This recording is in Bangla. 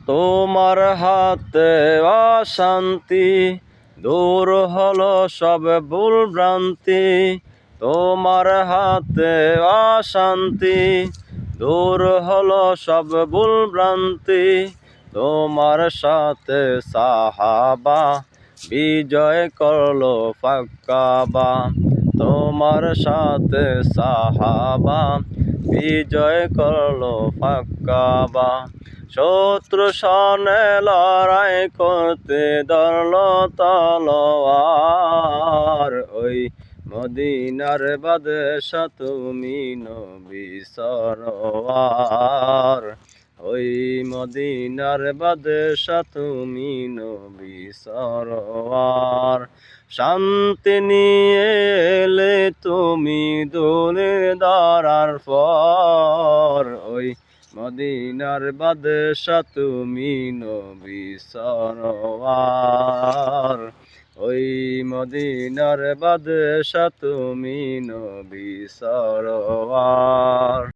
তোমার হাতে অশান্তি, দূর হলো সব ভুল ভ্রান্তি। তোমার হাতে অশান্তি, দূর হলো সব ভুল ভ্রান্তি। তোমার সাথে সাহাবা বিজয় করলো ফাক্কাবা। তোমার সাথে সাহাবা বিজয় করলো ফাক্কাবা। শত্রু সনে লড়াই করতে ধরলো তলোয়ার। ওই মদিনার বাদশা তুমি নবী সরওয়ার। ওই মদিনার বাদশা তুমি নবী সরওয়ার। শান্তি নিয়ে এলে তুমি দূরে দাঁড়ার পর। ওই মদিনার বাদশা তুমি নবী সরওয়ার। ওই মদিনার বাদশা তুমি নবী সরওয়ার।